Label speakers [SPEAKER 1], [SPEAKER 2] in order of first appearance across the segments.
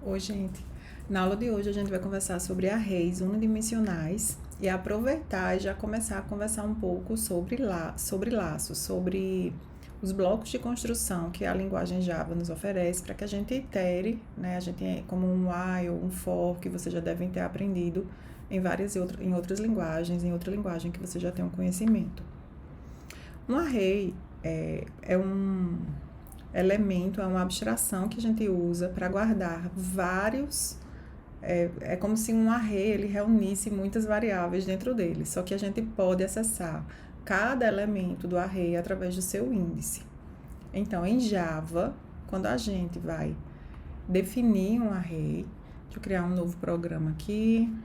[SPEAKER 1] Oi, gente. Na aula de hoje a gente vai conversar sobre arrays unidimensionais e aproveitar e já começar a conversar um pouco sobre laços, sobre os blocos de construção que a linguagem Java nos oferece para que a gente itere, né? A gente como um while, um for, que vocês já devem ter aprendido em outras linguagens, em outra linguagem que você já tem um conhecimento. Um array é um elemento, é uma abstração que a gente usa para guardar vários. É como se um array ele reunisse muitas variáveis dentro dele, só que a gente pode acessar cada elemento do array através do seu índice. Então, em Java, quando a gente vai definir um array, deixa eu criar um novo programa aqui.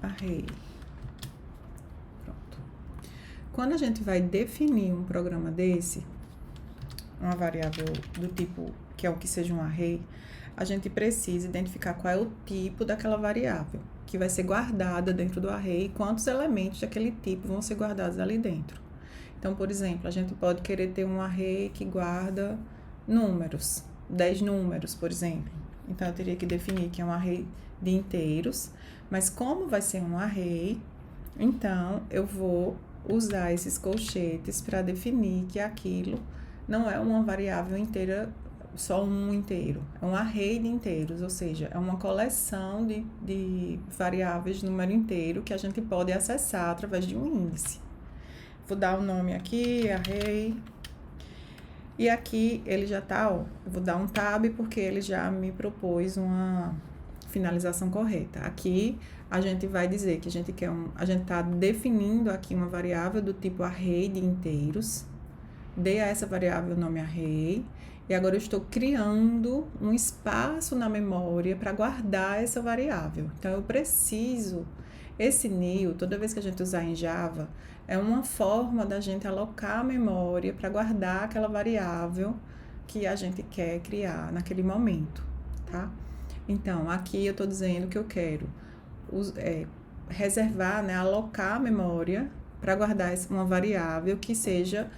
[SPEAKER 1] Array. Quando a gente vai definir um programa desse, uma variável do tipo que é o que seja um array, a gente precisa identificar qual é o tipo daquela variável que vai ser guardada dentro do array e quantos elementos daquele tipo vão ser guardados ali dentro. Então, por exemplo, a gente pode querer ter um array que guarda números, 10 números, por exemplo. Então, eu teria que definir que é um array de inteiros, mas como vai ser um array, então eu vou usar esses colchetes para definir que aquilo não é uma variável inteira, só um inteiro. É um array de inteiros, ou seja, é uma coleção de variáveis de número inteiro que a gente pode acessar através de um índice. Vou dar um nome aqui, array. E aqui ele já tá, ó, eu vou dar um tab porque ele já me propôs uma finalização correta. Aqui a gente vai dizer que a gente tá definindo aqui uma variável do tipo array de inteiros. Dei a essa variável o nome array. E agora eu estou criando um espaço na memória para guardar essa variável. Então, eu preciso, esse new, toda vez que a gente usar em Java, é uma forma da gente alocar a memória para guardar aquela variável que a gente quer criar naquele momento, tá? Então, aqui eu estou dizendo que eu quero reservar, né, alocar a memória para guardar uma variável que seja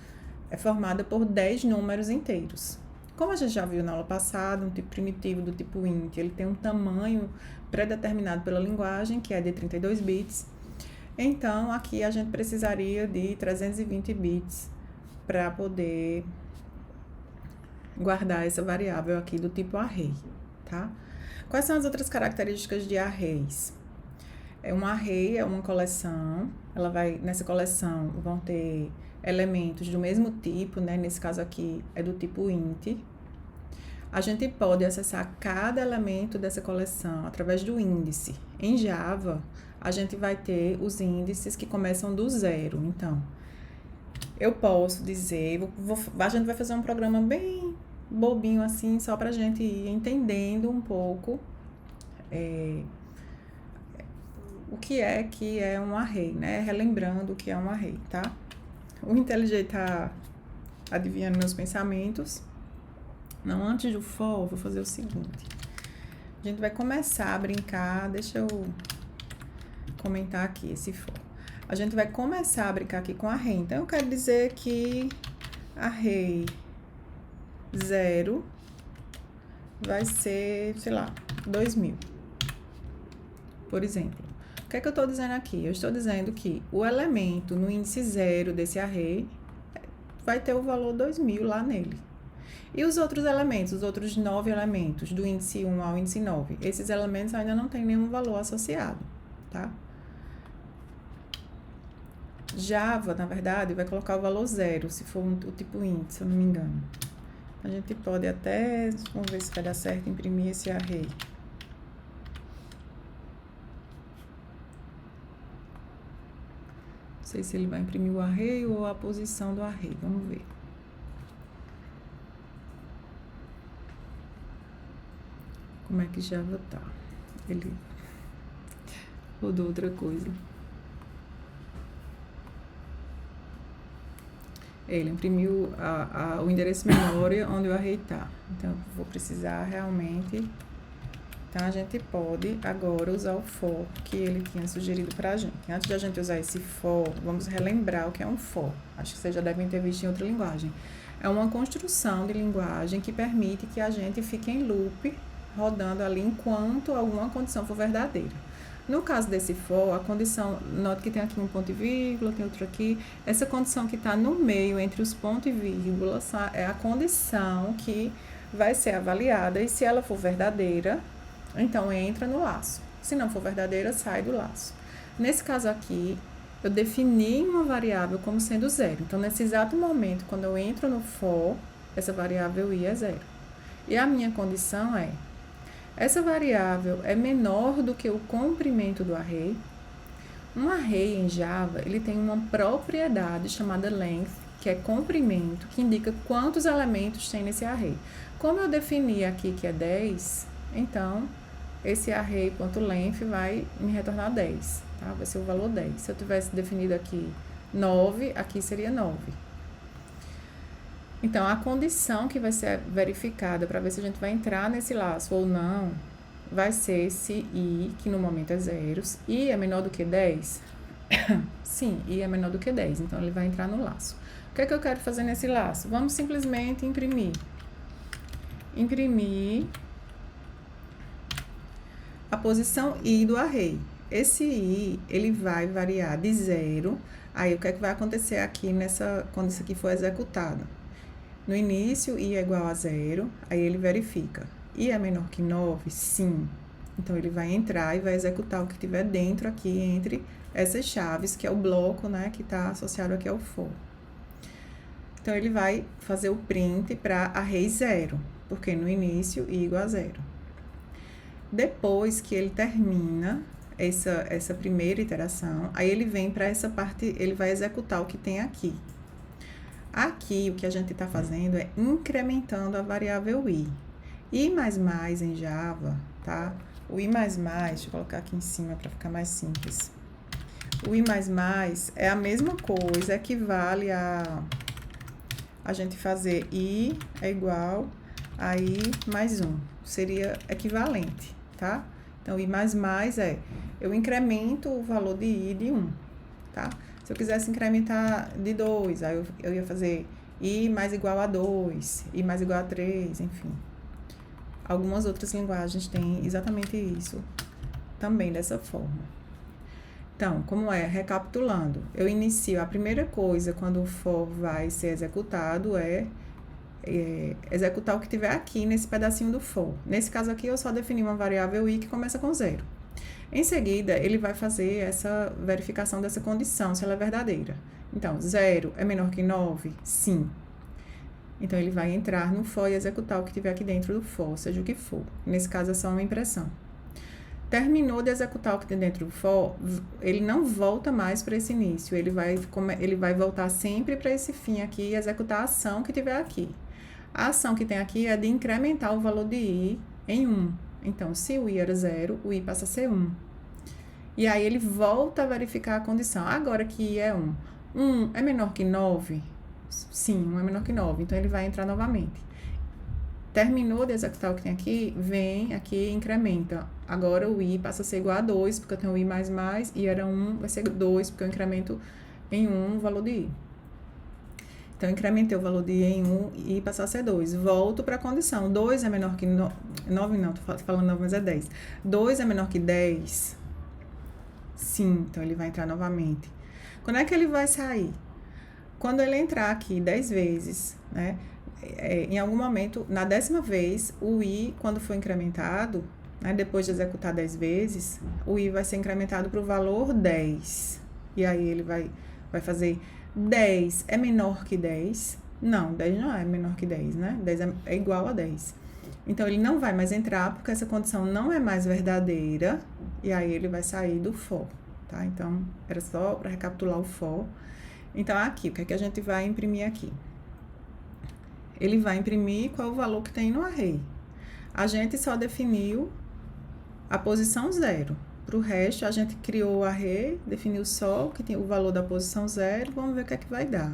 [SPEAKER 1] formada por 10 números inteiros. Como a gente já viu na aula passada, um tipo primitivo do tipo int, ele tem um tamanho pré-determinado pela linguagem, que é de 32 bits. Então, aqui a gente precisaria de 320 bits para poder guardar essa variável aqui do tipo array, tá? Quais são as outras características de arrays? Um array é uma coleção, nessa coleção vão ter elementos do mesmo tipo, né? Nesse caso aqui é do tipo int. A gente pode acessar cada elemento dessa coleção através do índice. Em Java, a gente vai ter os índices que começam do zero. Então, eu posso dizer, a gente vai fazer um programa bem bobinho assim, só pra gente ir entendendo um pouco o que é um array, né? Relembrando o que é um array, tá? O IntelliJ tá adivinhando meus pensamentos. Não, antes do for, vou fazer o seguinte. A gente vai começar a brincar, deixa eu comentar aqui esse for. A gente vai começar a brincar aqui com array. Então, eu quero dizer que array 0 vai ser, sei lá, 2000. Por exemplo. O que é que eu estou dizendo aqui? Eu estou dizendo que o elemento no índice 0 desse array vai ter o valor 2000 lá nele. E os outros elementos, os outros 9 elementos, do índice 1 ao índice 9, esses elementos ainda não têm nenhum valor associado, tá? Java, na verdade, vai colocar o valor 0, se for o tipo int, se eu não me engano. A gente pode até, vamos ver se vai dar certo, imprimir esse array. Não sei se ele vai imprimir o array ou a posição do array, vamos ver. Como é que Java tá? Ele rodou outra coisa. Ele imprimiu o endereço memória onde o array tá. Então, eu vou precisar realmente. Então, a gente pode agora usar o for que ele tinha sugerido pra gente. Antes de a gente usar esse for, vamos relembrar o que é um for. Acho que vocês já devem ter visto em outra linguagem. É uma construção de linguagem que permite que a gente fique em loop, rodando ali enquanto alguma condição for verdadeira. No caso desse for, a condição, note que tem aqui um ponto e vírgula, tem outro aqui. Essa condição que está no meio entre os pontos e vírgulas é a condição que vai ser avaliada, e se ela for verdadeira, então entra no laço. Se não for verdadeira, sai do laço. Nesse caso aqui, eu defini uma variável como sendo zero. Então, nesse exato momento, quando eu entro no for, essa variável i é zero. E a minha condição é: essa variável é menor do que o comprimento do array. Um array em Java, ele tem uma propriedade chamada length, que é comprimento, que indica quantos elementos tem nesse array. Como eu defini aqui que é 10, então esse array.length vai me retornar 10, tá? Vai ser o valor 10. Se eu tivesse definido aqui 9, aqui seria 9. Então, a condição que vai ser verificada para ver se a gente vai entrar nesse laço ou não, vai ser se i, que no momento é 0, i é menor do que 10? Sim, i é menor do que 10, então ele vai entrar no laço. O que é que eu quero fazer nesse laço? Vamos simplesmente imprimir. Imprimir a posição i do array. Esse i, ele vai variar de 0. Aí, o que é que vai acontecer aqui quando isso aqui for executado? No início, i é igual a 0, aí ele verifica. I é menor que 9? Sim. Então, ele vai entrar e vai executar o que tiver dentro aqui, entre essas chaves, que é o bloco, né, que está associado aqui ao for. Então, ele vai fazer o print para array 0, porque no início, i igual a 0. Depois que ele termina essa primeira iteração, aí ele vem para essa parte, ele vai executar o que tem aqui. Aqui, o que a gente está fazendo é incrementando a variável i. I++ em Java, tá? O i++, deixa eu colocar aqui em cima para ficar mais simples. O i++ é a mesma coisa, equivale a gente fazer i é igual a i mais 1. Seria equivalente, tá? Então, i++ eu incremento o valor de i de 1, tá? Se eu quisesse incrementar de 2, aí eu ia fazer i mais igual a 2, i mais igual a 3, enfim. Algumas outras linguagens têm exatamente isso, também dessa forma. Então, como é? Recapitulando, eu inicio, a primeira coisa quando o for vai ser executado é executar o que tiver aqui nesse pedacinho do for. Nesse caso aqui, eu só defini uma variável i que começa com 0. Em seguida, ele vai fazer essa verificação dessa condição, se ela é verdadeira. Então, 0 é menor que 9? Sim. Então, ele vai entrar no for e executar o que tiver aqui dentro do for, seja o que for. Nesse caso, é só uma impressão. Terminou de executar o que tem dentro do for, ele não volta mais para esse início. Ele vai voltar sempre para esse fim aqui e executar a ação que tiver aqui. A ação que tem aqui é de incrementar o valor de i em 1. Então, se o i era 0, o i passa a ser 1. E aí, ele volta a verificar a condição. Agora que i é 1. 1 é menor que 9? Sim, 1 é menor que 9. Então, ele vai entrar novamente. Terminou de executar o que tem aqui, vem aqui e incrementa. Agora, o i passa a ser igual a 2, porque eu tenho o i++, i era 1, vai ser 2, porque eu incremento em 1 o valor de i. Então, eu incrementei o valor de i em 1 e passou a ser 2. Volto para a condição. 2 é menor que 9, não, tô falando 9, mas é 10. 2 é menor que 10? Sim, então ele vai entrar novamente. Quando é que ele vai sair? Quando ele entrar aqui 10 vezes, né? Em algum momento, na 10ª vez, o i, quando for incrementado, né, depois de executar 10 vezes, o i vai ser incrementado para o valor 10. E aí ele vai fazer 10 é menor que 10? Não, 10 não é menor que 10, né? 10 é igual a 10. Então, ele não vai mais entrar, porque essa condição não é mais verdadeira, e aí ele vai sair do for, tá? Então, era só para recapitular o for. Então, aqui, o que é que a gente vai imprimir aqui? Ele vai imprimir qual é o valor que tem no array. A gente só definiu a posição 0. Para o resto, a gente criou o array, definiu só que tem o valor da posição 0, vamos ver o que é que vai dar.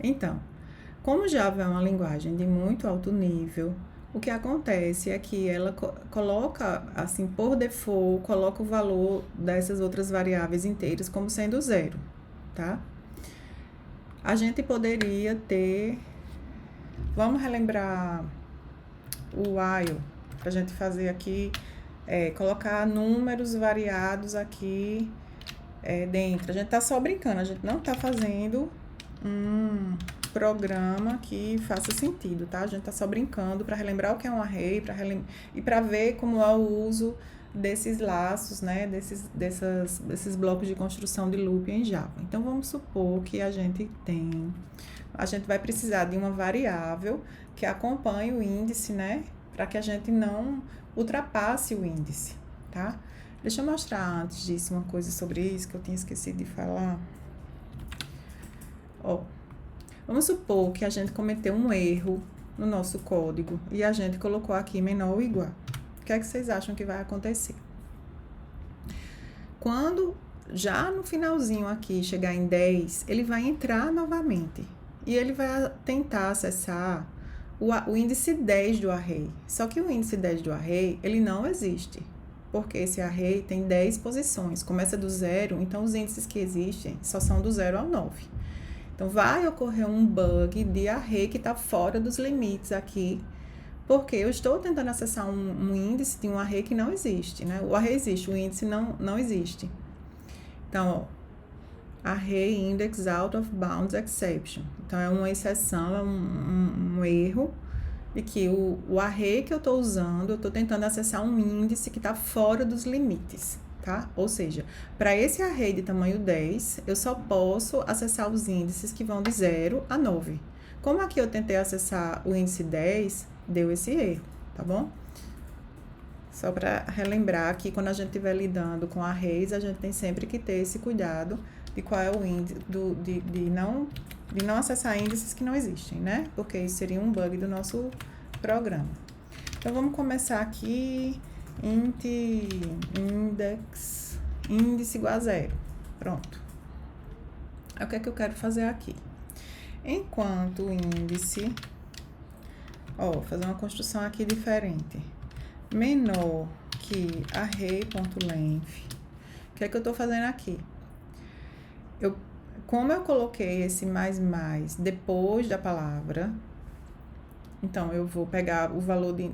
[SPEAKER 1] Então, como Java é uma linguagem de muito alto nível, o que acontece é que ela coloca, assim, por default, coloca o valor dessas outras variáveis inteiras como sendo 0, tá? A gente poderia ter... Vamos relembrar o while, para a gente fazer aqui, colocar números variados aqui dentro. A gente tá só brincando, a gente não tá fazendo um programa que faça sentido, tá? A gente tá só brincando para relembrar o que é um array, e para ver como é o uso desses laços, né? Desses blocos de construção de loop em Java. Então, vamos supor que a gente vai precisar de uma variável que acompanhe o índice, né? Para que a gente não ultrapasse o índice, tá? Deixa eu mostrar antes disso uma coisa sobre isso que eu tinha esquecido de falar. Ó, vamos supor que a gente cometeu um erro no nosso código e a gente colocou aqui menor ou igual. O que é que vocês acham que vai acontecer? Quando já no finalzinho aqui chegar em 10, ele vai entrar novamente e ele vai tentar acessar o índice 10 do array. Só que o índice 10 do array, ele não existe, porque esse array tem 10 posições, começa do 0, então os índices que existem só são do 0 ao 9. Então, vai ocorrer um bug de array que está fora dos limites aqui, porque eu estou tentando acessar um índice de um array que não existe, né? O array existe, o índice não existe. Então, ó, array index out of bounds exception. Então, é uma exceção, é um erro de que o array que eu estou usando, eu estou tentando acessar um índice que está fora dos limites, tá? Ou seja, para esse array de tamanho 10, eu só posso acessar os índices que vão de 0 a 9. Como aqui eu tentei acessar o índice 10, deu esse erro, tá bom? Só para relembrar que quando a gente estiver lidando com arrays, a gente tem sempre que ter esse cuidado de qual é o índice, de não acessar índices que não existem, né? Porque isso seria um bug do nosso programa. Então, vamos começar aqui, índice igual a 0. Pronto. Aí, o que é que eu quero fazer aqui? Enquanto o índice, fazer uma construção aqui diferente, menor que array.length, o que é que eu estou fazendo aqui? Como eu coloquei esse mais depois da palavra, então eu vou pegar o valor de...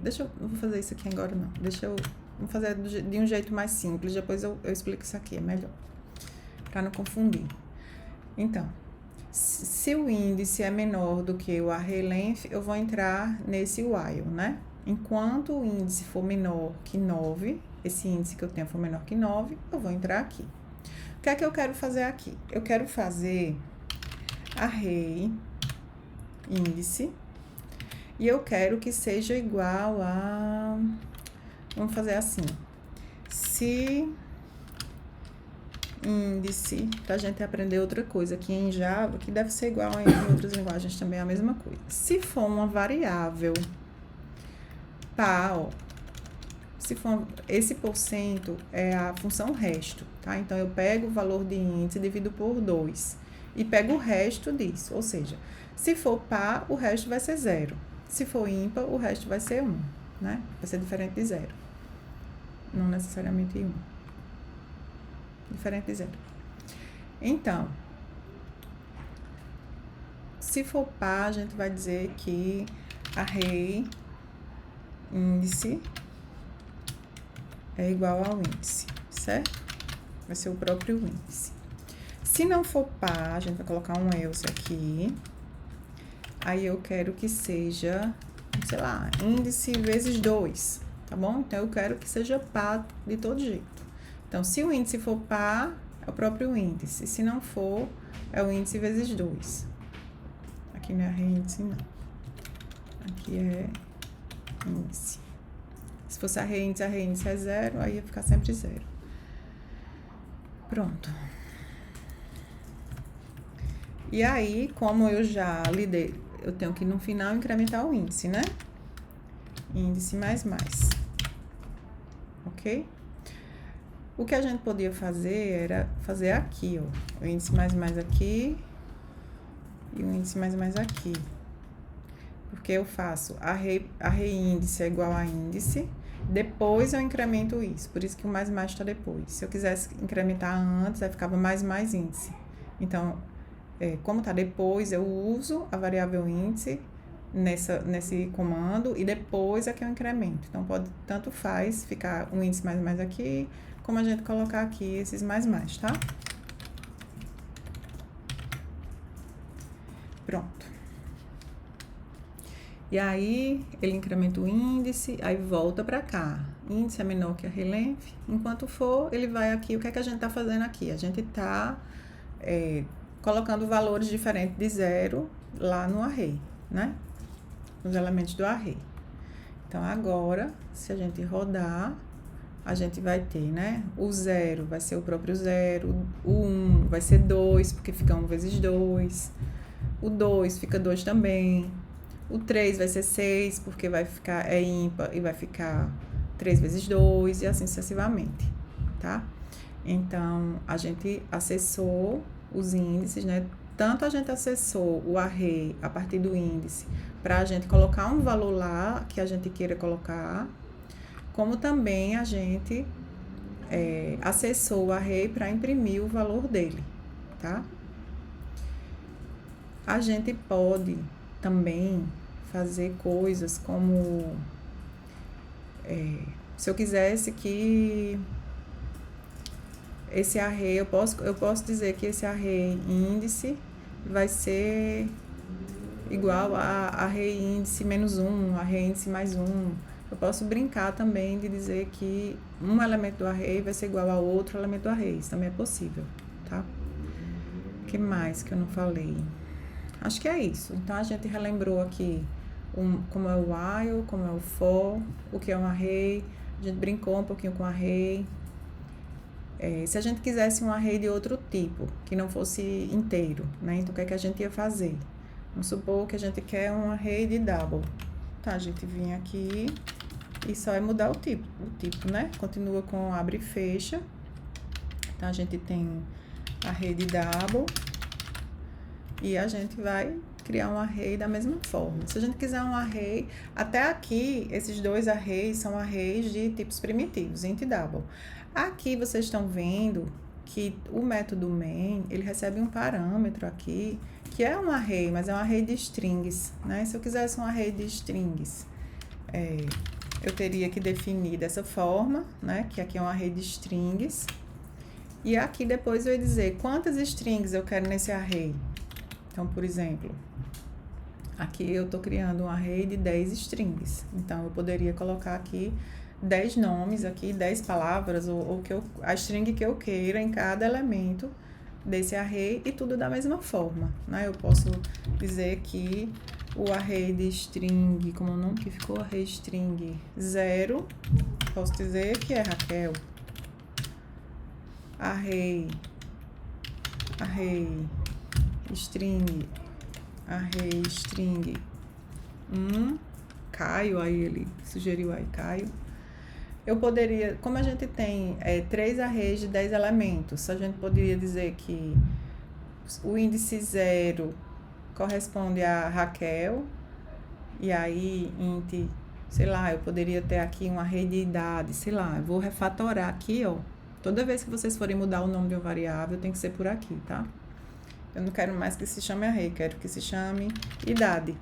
[SPEAKER 1] não vou fazer isso aqui agora não. Vou fazer de um jeito mais simples, depois eu explico isso aqui, é melhor, para não confundir. Então, se o índice é menor do que o array length, eu vou entrar nesse while, né? Enquanto o índice for menor que 9, esse índice que eu tenho for menor que 9, eu vou entrar aqui. O que é que eu quero fazer aqui? Eu quero fazer array índice e eu quero que seja igual a... Vamos fazer assim. Se índice, pra gente aprender outra coisa aqui em Java, que deve ser igual em outras linguagens também, é a mesma coisa. Se for uma variável, se for esse porcento é a função resto, tá? Então, eu pego o valor de índice, divido por 2 e pego o resto disso. Ou seja, se for par, o resto vai ser 0. Se for ímpar, o resto vai ser 1, né? Vai ser diferente de 0. Não necessariamente 1. Diferente de 0. Então, se for par, a gente vai dizer que array índice é igual ao índice, certo? Vai ser o próprio índice. Se não for par, a gente vai colocar um else aqui. Aí eu quero que seja, sei lá, índice vezes 2, tá bom? Então, eu quero que seja par de todo jeito. Então, se o índice for par, é o próprio índice. Se não for, é o índice vezes 2. Aqui não é array índice, não. Aqui é índice. Se fosse array índice é 0, aí ia ficar sempre 0. Pronto. E aí, como eu já lidei, eu tenho que no final incrementar o índice, né? Índice mais. Ok? O que a gente podia fazer era fazer aqui, ó. O índice mais aqui e o índice mais aqui. Porque eu faço array índice é igual a índice, depois eu incremento isso, por isso que o mais está depois. Se eu quisesse incrementar antes, aí ficava mais índice. Então, como está depois, eu uso a variável índice nesse comando e depois aqui eu incremento. Então, tanto faz ficar um índice mais aqui, como a gente colocar aqui esses mais, tá? Pronto. E aí, ele incrementa o índice, aí volta para cá. Índice é menor que a array-length. Enquanto for, ele vai aqui. O que é que a gente está fazendo aqui? A gente está colocando valores diferentes de 0 lá no array, né? Os elementos do array. Então, agora, se a gente rodar, a gente vai ter, né? O 0 vai ser o próprio 0, o 1 vai ser 2, porque fica 1 vezes 2. O 2 fica 2 também. O 3 vai ser 6, porque vai ficar, ímpar e vai ficar 3 vezes 2 e assim sucessivamente, tá? Então, a gente acessou os índices, né? Tanto a gente acessou o array a partir do índice para a gente colocar um valor lá que a gente queira colocar, como também a gente acessou o array para imprimir o valor dele, tá? A gente pode também fazer coisas como se eu quisesse que esse array, eu posso dizer que esse array índice vai ser igual a array índice menos 1, array índice mais 1. Eu posso brincar também de dizer que um elemento do array vai ser igual a outro elemento do array. Isso também é possível, tá? O que mais que eu não falei? Acho que é isso. Então, a gente relembrou aqui como é o while, como é o for, o que é um array. A gente brincou um pouquinho com o array. Se a gente quisesse um array de outro tipo, que não fosse inteiro, né? Então, o que é que a gente ia fazer? Vamos supor que a gente quer um array de double. Tá, a gente vinha aqui e só é mudar o tipo, né? Continua com abre e fecha. Então, a gente tem array de double. E a gente vai criar um array da mesma forma. Se a gente quiser um array, até aqui, esses dois arrays são arrays de tipos primitivos, int e double. Aqui vocês estão vendo que o método main, ele recebe um parâmetro aqui, que é um array, mas é um array de strings, né? Se eu quisesse um array de strings, eu teria que definir dessa forma, né? Que aqui é um array de strings. E aqui depois eu ia dizer quantas strings eu quero nesse array. Então, por exemplo, aqui eu estou criando um array de 10 strings. Então, eu poderia colocar aqui 10 nomes, aqui 10 palavras, ou a string que eu queira em cada elemento desse array e tudo da mesma forma, né? Eu posso dizer que o array de string, como o nome que ficou, array string 0, posso dizer que é Raquel. Array string, array string 1, Caio, aí ele sugeriu aí Caio. Eu poderia, como a gente tem 3 arrays de 10 elementos, a gente poderia dizer que o índice 0 corresponde a Raquel, e aí int, sei lá, eu poderia ter aqui um array de idade, sei lá, eu vou refatorar aqui, ó. Toda vez que vocês forem mudar o nome de uma variável, tem que ser por aqui, tá? Eu não quero mais que se chame array, quero que se chame idade.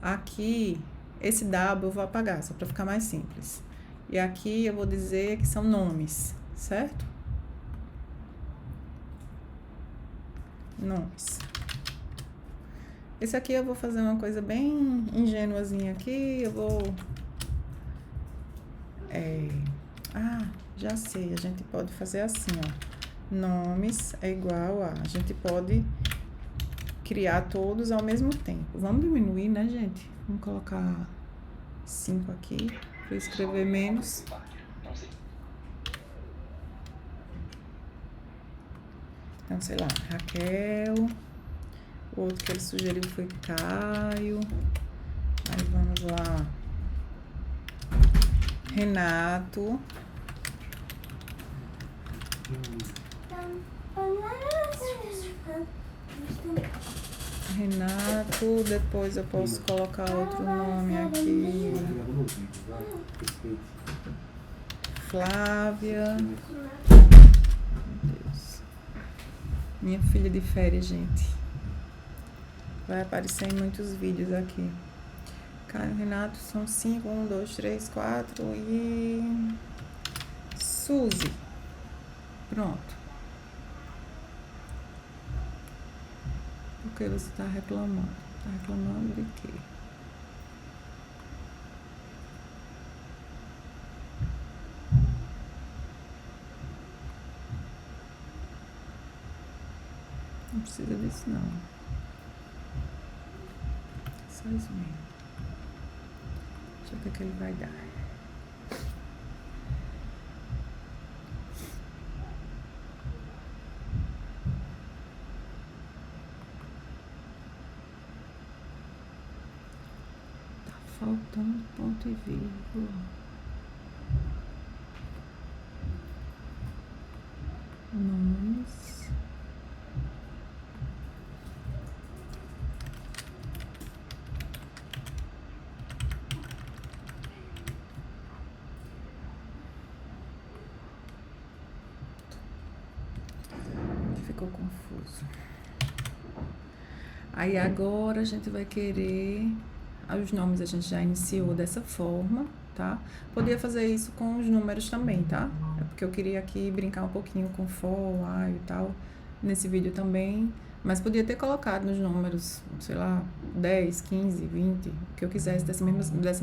[SPEAKER 1] Aqui, esse double eu vou apagar, só para ficar mais simples. E aqui eu vou dizer que são nomes, certo? Nomes. Esse aqui eu vou fazer uma coisa bem ingênuazinha aqui, eu vou... já sei, a gente pode fazer assim, ó. Nomes é igual a gente pode criar todos ao mesmo tempo. Vamos diminuir, né, gente? Vamos colocar 5 aqui para escrever menos. Então, sei lá, Raquel. O outro que ele sugeriu foi Caio. Aí vamos lá. Renato. Renato, depois eu posso colocar outro nome aqui. Flávia. Meu Deus. Minha filha de férias, gente. Vai aparecer em muitos vídeos aqui. Caio Renato, são 5, 1, 2, 3, 4 e... Suzy. Pronto. Por que você tá reclamando? Tá reclamando de quê? Não precisa disso, não. Só isso mesmo. Deixa eu ver o que ele vai dar. Tá faltando ponto e vírgula. Nomes. Ficou confuso. Aí agora a gente vai querer... Os nomes a gente já iniciou dessa forma, tá? Podia fazer isso com os números também, tá? É porque eu queria aqui brincar um pouquinho com for, while e tal, nesse vídeo também. Mas podia ter colocado nos números, sei lá, 10, 15, 20, o que eu quisesse dessa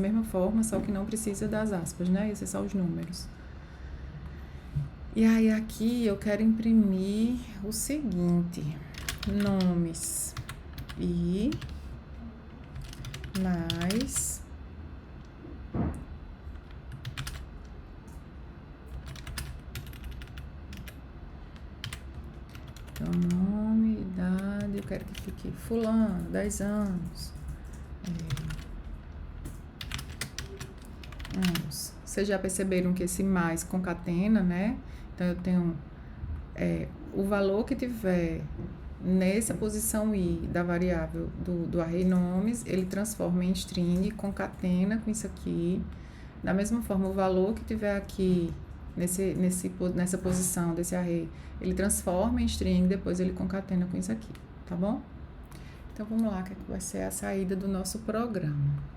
[SPEAKER 1] mesma forma, só que não precisa das aspas, né? Esses são os números. E aí aqui eu quero imprimir o seguinte: nomes e mais então nome, idade, eu quero que fique fulano, 10 anos. Anos. Vocês já perceberam que esse mais concatena, né? Então eu tenho o valor que tiver nessa posição I da variável do array nomes, ele transforma em string, concatena com isso aqui. Da mesma forma, o valor que tiver aqui nessa posição desse array, ele transforma em string, depois ele concatena com isso aqui, tá bom? Então vamos lá, que vai ser a saída do nosso programa.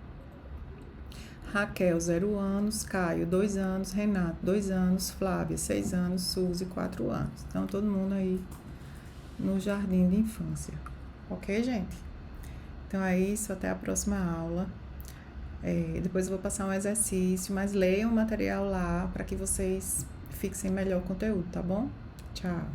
[SPEAKER 1] Raquel, 0 anos, Caio, 2 anos, Renato, 2 anos, Flávia, 6 anos, Suzy, 4 anos. Então, todo mundo aí no jardim de infância. Ok, gente? Então, é isso. Até a próxima aula. Depois eu vou passar um exercício, mas leiam o material lá para que vocês fixem melhor o conteúdo, tá bom? Tchau.